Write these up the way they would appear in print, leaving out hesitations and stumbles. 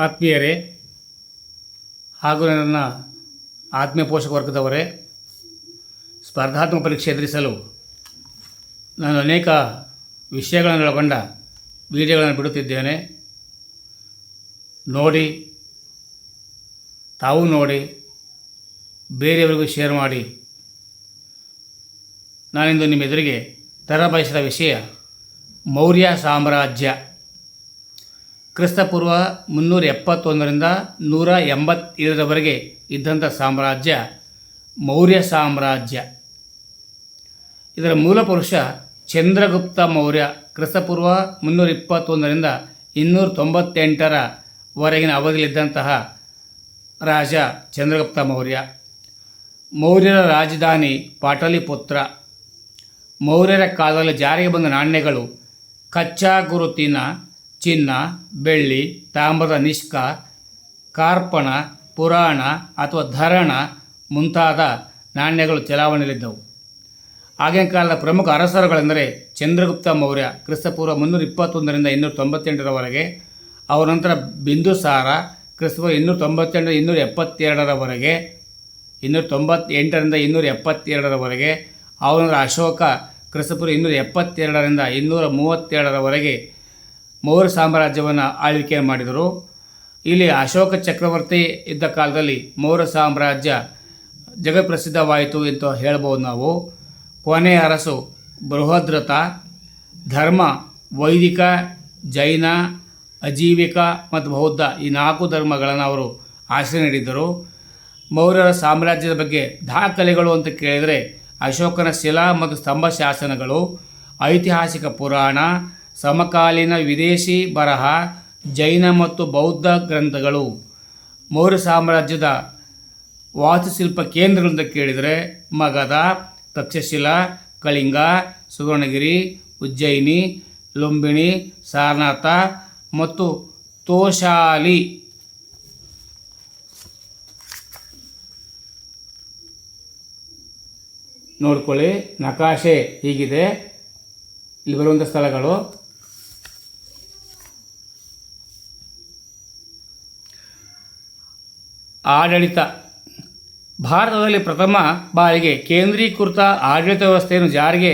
ಆತ್ಮೀಯರೇ ಹಾಗೂ ನನ್ನ ಆತ್ಮೀಯ ಪೋಷಕ ವರ್ಗದವರೇ, ಸ್ಪರ್ಧಾತ್ಮಕ ಪರೀಕ್ಷೆ ಎದುರಿಸಲು ನಾನು ಅನೇಕ ವಿಷಯಗಳನ್ನು ಒಳಗೊಂಡ ವಿಡಿಯೋಗಳನ್ನು ಬಿಡುತ್ತಿದ್ದೇನೆ. ನೋಡಿ, ತಾವು ನೋಡಿ, ಬೇರೆಯವರಿಗೂ ಶೇರ್ ಮಾಡಿ. ನಾನಿಂದು ನಿಮ್ಮ ಎದುರಿಗೆ ತರಬಯಸಿದ ವಿಷಯ ಮೌರ್ಯ ಸಾಮ್ರಾಜ್ಯ. ಕ್ರಿಸ್ತಪೂರ್ವ 371ರಿಂದ 187ರವರೆಗೆ ಇದ್ದಂಥ ಸಾಮ್ರಾಜ್ಯ ಮೌರ್ಯ ಸಾಮ್ರಾಜ್ಯ. ಇದರ ಮೂಲ ಪುರುಷ ಚಂದ್ರಗುಪ್ತ ಮೌರ್ಯ. ಕ್ರಿಸ್ತಪೂರ್ವ 321ರಿಂದ 298ರವರೆಗಿನ ಅವಧಿಯಲ್ಲಿದ್ದಂತಹ ರಾಜ ಚಂದ್ರಗುಪ್ತ ಮೌರ್ಯ. ಮೌರ್ಯರ ರಾಜಧಾನಿ ಪಾಟಲಿಪುತ್ರ. ಮೌರ್ಯರ ಕಾಲದಲ್ಲಿ ಜಾರಿಗೆ ಬಂದ ನಾಣ್ಯಗಳು ಕಚ್ಚಾ ಗುರುತಿನ ಚಿನ್ನ, ಬೆಳ್ಳಿ, ತಾಮ್ರದ ನಿಷ್ಕ, ಕಾರ್ಪಣ, ಪುರಾಣ ಅಥವಾ ಧರಣ ಮುಂತಾದ ನಾಣ್ಯಗಳು ಚಲಾವಣೆಯಲ್ಲಿದ್ದವು. ಆಗಿನ ಕಾಲದ ಪ್ರಮುಖ ಅರಸರುಗಳೆಂದರೆ ಚಂದ್ರಗುಪ್ತ ಮೌರ್ಯ. ಕ್ರಿಸ್ತಪೂರ್ವ 321ರಿಂದ 298ರವರೆಗೆ. ಅವರ ನಂತರ ಬಿಂದುಸಾರ ಕ್ರಿಸ್ತಪೂರ್ವ 298ರಿಂದ 272ರವರೆಗೆ, 298ರಿಂದ 272ರವರೆಗೆ. ಅವರ ನಂತರ ಅಶೋಕ ಕ್ರಿಸ್ತಪೂರ್ವ 272ರಿಂದ 237ರವರೆಗೆ ಮೌರ್ಯ ಸಾಮ್ರಾಜ್ಯವನ್ನು ಆಳ್ವಿಕೆ ಮಾಡಿದರು. ಇಲ್ಲಿ ಅಶೋಕ ಚಕ್ರವರ್ತಿ ಇದ್ದ ಕಾಲದಲ್ಲಿ ಮೌರ್ಯ ಸಾಮ್ರಾಜ್ಯ ಜಗತ್ಪ್ರಸಿದ್ಧವಾಯಿತು ಅಂತ ಹೇಳ್ಬೋದು ನಾವು. ಕೊನೆಯ ಅರಸು ಬೃಹದ್ರಥ. ಧರ್ಮ ವೈದಿಕ, ಜೈನ, ಅಜೀವಿಕ ಮತ್ತು ಬೌದ್ಧ ಈ 4 ಧರ್ಮಗಳನ್ನು ಅವರು ಆಶ್ರಯ ನೀಡಿದ್ದರು. ಮೌರ್ಯರ ಸಾಮ್ರಾಜ್ಯದ ಬಗ್ಗೆ ದಾಖಲೆಗಳು ಅಂತ ಕೇಳಿದರೆ ಅಶೋಕನ ಶಿಲಾ ಮತ್ತು ಸ್ತಂಭ ಶಾಸನಗಳು, ಐತಿಹಾಸಿಕ ಪುರಾಣ, ಸಮಕಾಲೀನ ವಿದೇಶಿ ಬರಹ, ಜೈನ ಮತ್ತು ಬೌದ್ಧ ಗ್ರಂಥಗಳು. ಮೌರ್ಯ ಸಾಮ್ರಾಜ್ಯದ ವಾಸ್ತುಶಿಲ್ಪ ಕೇಂದ್ರಗಳಿಂದ ಕೇಳಿದರೆ ಮಗಧ, ತಕ್ಷಶಿಲಾ, ಕಳಿಂಗ, ಸುವರ್ಣಗಿರಿ, ಉಜ್ಜಯಿನಿ, ಲುಂಬಿನಿ, ಸಾರನಾಥ ಮತ್ತು ತೋಶಾಲಿ. ನೋಡ್ಕೊಳ್ಳಿ, ನಕಾಶೆ ಹೀಗಿದೆ. ಇಲ್ಲಿ ಬರುವಂಥ ಸ್ಥಳಗಳು. ಆಡಳಿತ. ಭಾರತದಲ್ಲಿ ಪ್ರಥಮ ಬಾರಿಗೆ ಕೇಂದ್ರೀಕೃತ ಆಡಳಿತ ವ್ಯವಸ್ಥೆಯನ್ನು ಜಾರಿಗೆ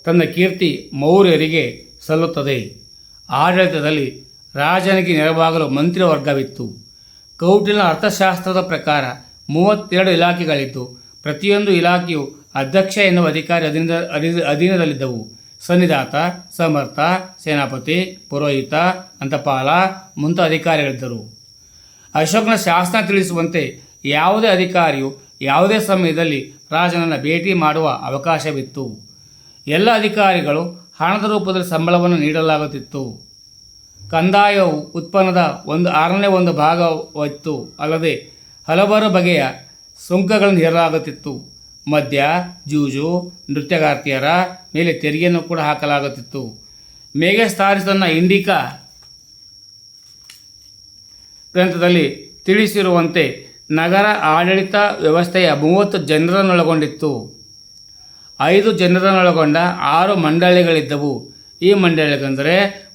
ತಂದ ಕೀರ್ತಿ ಮೌರ್ಯರಿಗೆ ಸಲ್ಲುತ್ತದೆ. ಆಡಳಿತದಲ್ಲಿ ರಾಜನಿಗೆ ನೆರವಾಗಲು ಮಂತ್ರಿವರ್ಗವಿತ್ತು. ಕೌಟಿಲ್ಯನ ಅರ್ಥಶಾಸ್ತ್ರದ ಪ್ರಕಾರ 32 ಇಲಾಖೆಗಳಿದ್ದು ಪ್ರತಿಯೊಂದು ಇಲಾಖೆಯು ಅಧ್ಯಕ್ಷ ಎನ್ನುವ ಅಧಿಕಾರಿ ಅಧೀನದಲ್ಲಿದ್ದವು. ಸನ್ನಿಧಾತ, ಸಮರ್ಥ, ಸೇನಾಪತಿ, ಪುರೋಹಿತ, ಅಂತಪಾಲ ಮುಂತಾದ ಅಧಿಕಾರಿಗಳಿದ್ದರು. ಅಶೋಕನ ಶಾಸನ ತಿಳಿಸುವಂತೆ ಯಾವುದೇ ಅಧಿಕಾರಿಯು ಯಾವುದೇ ಸಮಯದಲ್ಲಿ ರಾಜನನ್ನು ಭೇಟಿ ಮಾಡುವ ಅವಕಾಶವಿತ್ತು. ಎಲ್ಲ ಅಧಿಕಾರಿಗಳು ಹಣದ ರೂಪದಲ್ಲಿ ಸಂಬಳವನ್ನು ನೀಡಲಾಗುತ್ತಿತ್ತು. ಕಂದಾಯವು ಉತ್ಪನ್ನದ 1/6 ಭಾಗವಿತ್ತು. ಅಲ್ಲದೆ ಹಲವಾರು ಬಗೆಯ ಸುಂಕಗಳನ್ನು ಹೇರಲಾಗುತ್ತಿತ್ತು. ಮದ್ಯ, ಜೂಜು, ನೃತ್ಯಗಾರ್ತಿಯರ ಮೇಲೆ ತೆರಿಗೆಯನ್ನು ಕೂಡ ಹಾಕಲಾಗುತ್ತಿತ್ತು. ಮೇಘಸ್ತಾರಿಸ್ ತನ್ನ ಇಂಡಿಕಾ ಗ್ರಂಥದಲ್ಲಿ ತಿಳಿಸಿರುವಂತೆ ನಗರ ಆಡಳಿತ ವ್ಯವಸ್ಥೆಯ 30 ಜನರನ್ನೊಳಗೊಂಡಿತ್ತು. 5 ಜನರನ್ನೊಳಗೊಂಡ 6 ಮಂಡಳಿಗಳಿದ್ದವು. ಈ ಮಂಡಳಿಗಂದರೆ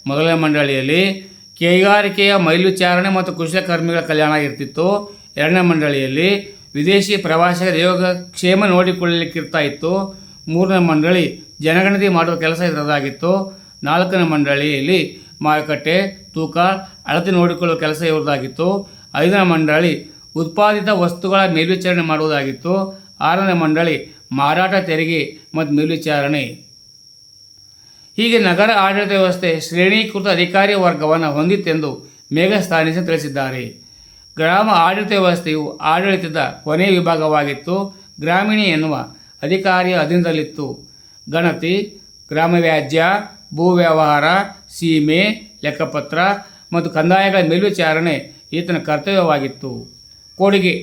ಮೊದಲನೇ ಮಂಡಳಿಯಲ್ಲಿ ಕೈಗಾರಿಕೆಯ ಮೇಲ್ವಿಚಾರಣೆ ಮತ್ತು ಕುಶಲಕರ್ಮಿಗಳ ಕಲ್ಯಾಣ ಇರ್ತಿತ್ತು. 2ನೇ ಮಂಡಳಿಯಲ್ಲಿ ವಿದೇಶಿ ಪ್ರವಾಸಿಗರ ಯೋಗಕ್ಷೇಮ ನೋಡಿಕೊಳ್ಳಲಿಕ್ಕಿರ್ತಾ ಇತ್ತು. 3ನೇ ಮಂಡಳಿ ಜನಗಣತಿ ಮಾಡುವ ಕೆಲಸ ಇರೋದಾಗಿತ್ತು. 4ನೇ ಮಂಡಳಿಯಲ್ಲಿ ಮಾರುಕಟ್ಟೆ, ತೂಕ, ಅಳತೆ ನೋಡಿಕೊಳ್ಳುವ ಕೆಲಸ ಇರುವುದಾಗಿತ್ತು. 5ನೇ ಮಂಡಳಿ ಉತ್ಪಾದಿತ ವಸ್ತುಗಳ ಮೇಲ್ವಿಚಾರಣೆ ಮಾಡುವುದಾಗಿತ್ತು. 6ನೇ ಮಂಡಳಿ ಮಾರಾಟ, ತೆರಿಗೆ ಮತ್ತು ಮೇಲ್ವಿಚಾರಣೆ. ಹೀಗೆ ನಗರ ಆಡಳಿತ ವ್ಯವಸ್ಥೆ ಶ್ರೇಣೀಕೃತ ಅಧಿಕಾರಿ ವರ್ಗವನ್ನು ಹೊಂದಿತ್ತೆಂದು ಮೇಘಸ್ಥಾನಿಸ್ ತಿಳಿಸಿದ್ದಾರೆ. ಗ್ರಾಮ ಆಡಳಿತ ವ್ಯವಸ್ಥೆಯು ಆಡಳಿತದ ಕೊನೆಯ ವಿಭಾಗವಾಗಿತ್ತು. ಗ್ರಾಮೀಣಿ ಎನ್ನುವ ಅಧಿಕಾರಿಯ ಅಧೀನದಲ್ಲಿತ್ತು. ಗಣತಿ, ಗ್ರಾಮವ್ಯಾಜ್ಯ, ಭೂ ವ್ಯವಹಾರ, ಸೀಮೆ, ಲೆಕ್ಕಪತ್ರ ಮತ್ತು ಕಂದಾಯಗಳ ಮೇಲ್ವಿಚಾರಣೆ ಈತನ ಕರ್ತವ್ಯವಾಗಿತ್ತು. ಕೊಡುಗೆ.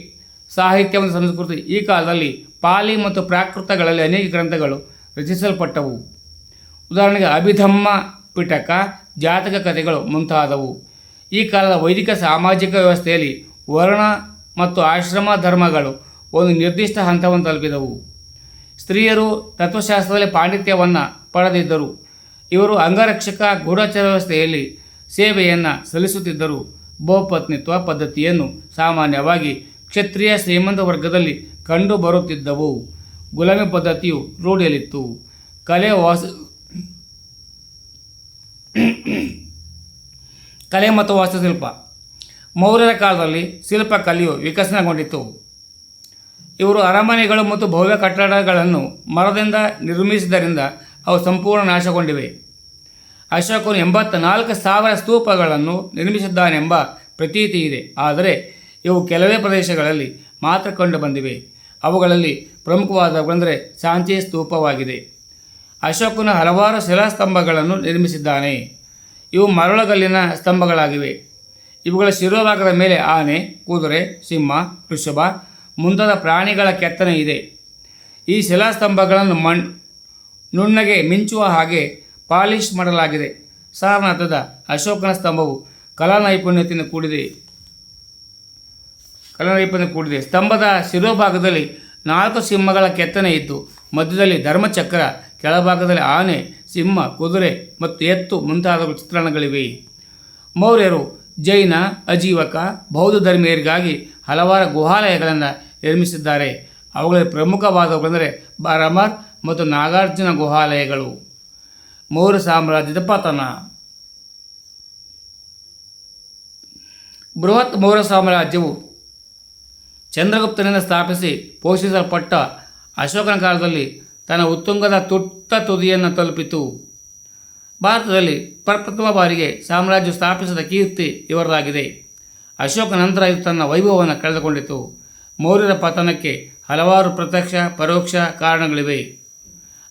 ಸಾಹಿತ್ಯ ಮತ್ತು ಸಂಸ್ಕೃತಿ. ಈ ಕಾಲದಲ್ಲಿ ಪಾಲಿ ಮತ್ತು ಪ್ರಾಕೃತಗಳಲ್ಲಿ ಅನೇಕ ಗ್ರಂಥಗಳು ರಚಿಸಲ್ಪಟ್ಟವು. ಉದಾಹರಣೆಗೆ ಅಭಿಧಮ್ಮ ಪಿಟಕ, ಜಾತಕ ಕಥೆಗಳು ಮುಂತಾದವು. ಈ ಕಾಲದ ವೈದಿಕ ಸಾಮಾಜಿಕ ವ್ಯವಸ್ಥೆಯಲ್ಲಿ ವರ್ಣ ಮತ್ತು ಆಶ್ರಮ ಧರ್ಮಗಳು ಒಂದು ನಿರ್ದಿಷ್ಟ ಹಂತವನ್ನು ತಲುಪಿದವು. ಸ್ತ್ರೀಯರು ತತ್ವಶಾಸ್ತ್ರದಲ್ಲಿ ಪಾಂಡಿತ್ಯವನ್ನು ಪಡೆದಿದ್ದರು. ಇವರು ಅಂಗರಕ್ಷಕ ಗೂಢಚಾರ ವ್ಯವಸ್ಥೆಯಲ್ಲಿ ಸೇವೆಯನ್ನು ಸಲ್ಲಿಸುತ್ತಿದ್ದರು. ಬಹುಪತ್ನಿತ್ವ ಪದ್ಧತಿಯನ್ನು ಸಾಮಾನ್ಯವಾಗಿ ಕ್ಷತ್ರಿಯ ಶ್ರೀಮಂತ ವರ್ಗದಲ್ಲಿ ಕಂಡು ಬರುತ್ತಿದ್ದವು. ಗುಲಾಮಿ ಪದ್ಧತಿಯು ರೂಢಿಯಲ್ಲಿತ್ತು. ಕಲೆ ಮತ್ತು ವಾಸ್ತುಶಿಲ್ಪ. ಮೌರ್ಯರ ಕಾಲದಲ್ಲಿ ಶಿಲ್ಪಕಲೆಯು ವಿಕಸನಗೊಂಡಿತು. ಇವರು ಅರಮನೆಗಳು ಮತ್ತು ಭವ್ಯ ಕಟ್ಟಡಗಳನ್ನು ಮರದಿಂದ ನಿರ್ಮಿಸಿದ್ದರಿಂದ ಅವು ಸಂಪೂರ್ಣ ನಾಶಗೊಂಡಿವೆ. ಅಶೋಕನು 84,000 ಸ್ತೂಪಗಳನ್ನು ನಿರ್ಮಿಸಿದ್ದಾನೆಂಬ ಪ್ರತೀತಿ ಇದೆ. ಆದರೆ ಇವು ಕೆಲವೇ ಪ್ರದೇಶಗಳಲ್ಲಿ ಮಾತ್ರ ಕಂಡು ಬಂದಿವೆ. ಅವುಗಳಲ್ಲಿ ಪ್ರಮುಖವಾದವುಗಳೆಂದರೆ ಸಾಂಚಿ ಸ್ತೂಪವಾಗಿದೆ. ಅಶೋಕನು ಹಲವಾರು ಶಿಲಾಸ್ತಂಭಗಳನ್ನು ನಿರ್ಮಿಸಿದ್ದಾನೆ. ಇವು ಮರಳುಗಲ್ಲಿನ ಸ್ತಂಭಗಳಾಗಿವೆ. ಇವುಗಳ ಶಿರೋಭಾಗದ ಮೇಲೆ ಆನೆ, ಕುದುರೆ, ಸಿಂಹ, ವೃಷಭ ಮುಂತಾದ ಪ್ರಾಣಿಗಳ ಕೆತ್ತನೆ ಇದೆ. ಈ ಶಿಲಾಸ್ತಂಭಗಳನ್ನು ನುಣ್ಣಗೆ ಮಿಂಚುವ ಹಾಗೆ ಪಾಲಿಶ್ ಮಾಡಲಾಗಿದೆ. ಸಾರನಾಥದ ಅಶೋಕನ ಸ್ತಂಭವು ಕಲಾ ನೈಪುಣ್ಯದಿಂದ ಕೂಡಿದೆ. ಸ್ತಂಭದ ಶಿರೋಭಾಗದಲ್ಲಿ 4 ಸಿಂಹಗಳ ಕೆತ್ತನೆ ಇದ್ದು, ಮಧ್ಯದಲ್ಲಿ ಧರ್ಮಚಕ್ರ, ಕೆಳಭಾಗದಲ್ಲಿ ಆನೆ, ಸಿಂಹ, ಕುದುರೆ ಮತ್ತು ಎತ್ತು ಮುಂತಾದ ಚಿತ್ರಣಗಳಿವೆ. ಮೌರ್ಯರು ಜೈನ, ಅಜೀವಕ, ಬೌದ್ಧ ಧರ್ಮೀಯರಿಗಾಗಿ ಹಲವಾರು ಗುಹಾಲಯಗಳನ್ನು ನಿರ್ಮಿಸಿದ್ದಾರೆ. ಅವುಗಳಲ್ಲಿ ಪ್ರಮುಖವಾದವುಗಳೆಂದರೆ ಬಾರಾಮರ್ ಮತ್ತು ನಾಗಾರ್ಜುನ ಗುಹಾಲಯಗಳು. ಮೌರ್ಯ ಸಾಮ್ರಾಜ್ಯದ ಪತನ. ಬೃಹತ್ ಮೌರ್ಯ ಸಾಮ್ರಾಜ್ಯವು ಚಂದ್ರಗುಪ್ತನಿಂದ ಸ್ಥಾಪಿಸಿ ಪೋಷಿಸಲ್ಪಟ್ಟ ಅಶೋಕನ ಕಾಲದಲ್ಲಿ ತನ್ನ ಉತ್ತುಂಗದ ತುದಿಯನ್ನು ತಲುಪಿತು. ಭಾರತದಲ್ಲಿ ಪ್ರಪ್ರಥಮ ಬಾರಿಗೆ ಸಾಮ್ರಾಜ್ಯ ಸ್ಥಾಪಿಸಿದ ಕೀರ್ತಿ ಇವರದಾಗಿದೆ. ಅಶೋಕ ನಂತರ ಇದು ತನ್ನ ವೈಭವವನ್ನು ಕಳೆದುಕೊಂಡಿತು. ಮೌರ್ಯರ ಪತನಕ್ಕೆ ಹಲವಾರು ಪ್ರತ್ಯಕ್ಷ ಪರೋಕ್ಷ ಕಾರಣಗಳಿವೆ.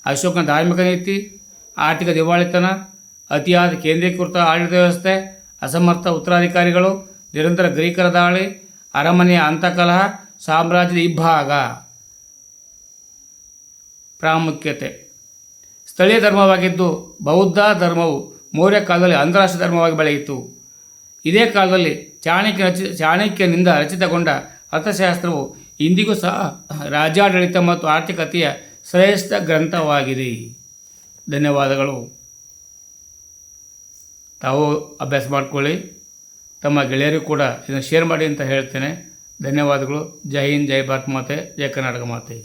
ಅಶೋಕನ ಧಾರ್ಮಿಕ ನೀತಿ, ಆರ್ಥಿಕ ದಿವಾಳಿತನ, ಅತಿಯಾದ ಕೇಂದ್ರೀಕೃತ ಆಡಳಿತ ವ್ಯವಸ್ಥೆ, ಅಸಮರ್ಥ ಉತ್ತರಾಧಿಕಾರಿಗಳು, ನಿರಂತರ ಗ್ರೀಕರ ದಾಳಿ, ಅರಮನೆಯ ಅಂತಕಲಹ, ಸಾಮ್ರಾಜ್ಯದ ಇಬ್ಬಾಗ. ಪ್ರಾಮುಖ್ಯತೆ. ಸ್ಥಳೀಯ ಧರ್ಮವಾಗಿದ್ದು ಬೌದ್ಧ ಧರ್ಮವು ಮೌರ್ಯ ಕಾಲದಲ್ಲಿ ಅಂತಾರಾಷ್ಟ್ರೀಯ ಧರ್ಮವಾಗಿ ಬೆಳೆಯಿತು. ಇದೇ ಕಾಲದಲ್ಲಿ ಚಾಣಕ್ಯನಿಂದ ರಚಿತಗೊಂಡ ಅರ್ಥಶಾಸ್ತ್ರವು ಇಂದಿಗೂ ಸಹ ರಾಜ್ಯಾಡಳಿತ ಮತ್ತು ಆರ್ಥಿಕತೆಯ ಶ್ರೇಷ್ಠ ಗ್ರಂಥವಾಗಿದೆ. ಧನ್ಯವಾದಗಳು. ತಾವು ಅಭ್ಯಾಸ ಮಾಡಿಕೊಳ್ಳಿ. ತಮ್ಮ ಗೆಳೆಯರಿಗೂ ಕೂಡ ಇದನ್ನು ಶೇರ್ ಮಾಡಿ ಅಂತ ಹೇಳ್ತೇನೆ. ಧನ್ಯವಾದಗಳು. ಜೈ ಹಿಂದ್, ಜೈ ಭಾರತ್ ಮಾತೆ, ಜೈ ಕರ್ನಾಟಕ ಮಾತೆ.